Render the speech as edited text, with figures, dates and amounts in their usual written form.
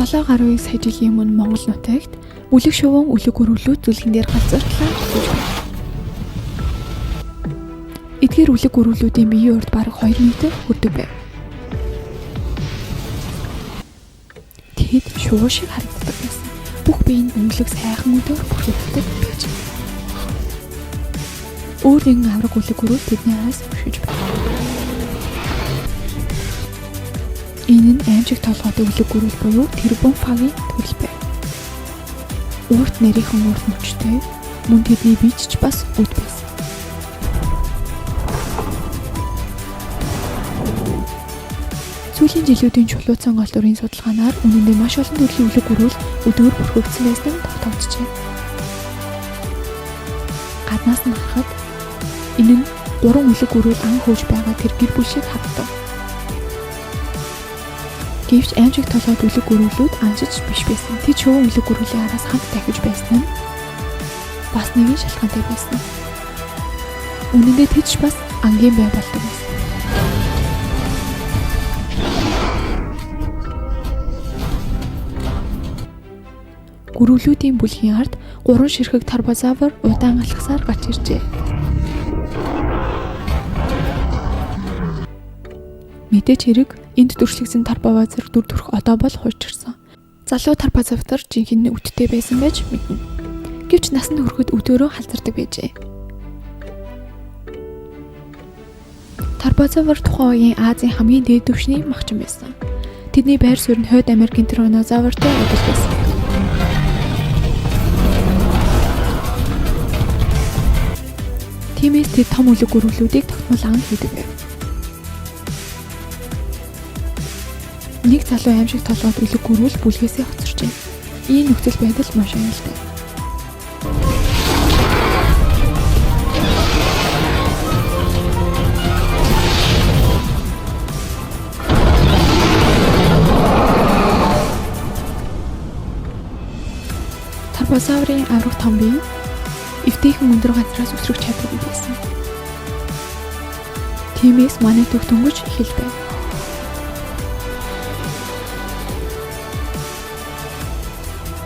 7 гаруй сая жилийн өмнө Монгол нутагт үлэг шувуун үлэг өрөвлүүд зүлгэн дээр галзууртлан хөвж байна. Эдгээр үлэг өрөвлүүдийн биеийн урд бараг 2 м хүрдэг байв. Тэгэд шувуу шиг харагддаг байсан. Бүх бие нь өнгөлөг сайхан өдөр бүрхэгддэг байж. Өөр нэгэн авраг үлэг өрөв тэдний араас өшөж байна. Энэ нь аймжиг толгойд үлэг өрөв буюу тэрбум фагийн төрөл байв. Урт нарийнхан урт мөчтэй мөн тэдний бие ч бас үд байсан. Сүүлийн жилүүдийн чулуучсан гол дүрийн судалгаанаар үнэндээ маш олон төрлийн үлэг өрөөл өдөр бүрхэгдсэн байсан нь тогтогдчихэ. Гаднаас нь харахад энэ нь 3 үлэг өрөөл ан хөөж байгаа тэр гэр бүл шиг харагдав. Гэвч аймжиг толгойд үлэг өрөөлүүд анжиж биш байсан. Тэд шувуу үлэг өрөөлийн араас хамт дахиж байсан нь бас нэгэн шалтгаантай байсан. Үнэндээ тэд ч бас ангийн бай болдог байсан. Гөрөвлүүдийн бүлгийн ард 3 ширхэг тарбозавр удаан алхасаар гарч иржээ. Мэдээж хэрэг энд дүршлэгсэн тарбозавр дүр төрх одоо бол хуучирсан. Залуу тарбозавр жинхэнэ үттэй байсан байж мэднэ. Гэвч насанд хүрэхэд өдөөрөө халзардаг байжээ. Тарбозавр тухайн үеийн Азийн хамгийн дээд түвшний махчин байсан. Тэдний байр суурь нь Хойд Америкийн тираннозавртай адил байсан. Тиймээс тэд том үлэг өрөвлүүдийг тогтмол ан хийдэг байв. Нэг залуу аимшиг толгойд үлэг өрөвл бүлгээсээ хоцорчээ. Ийм нөхцөл байдал маш аюултай. Тарбозаврын авраг том бие эвтэйхэн өндөр газраас өсрөх чадваргүй байсан. Тиймээс манай төв дөнгөж хил байв.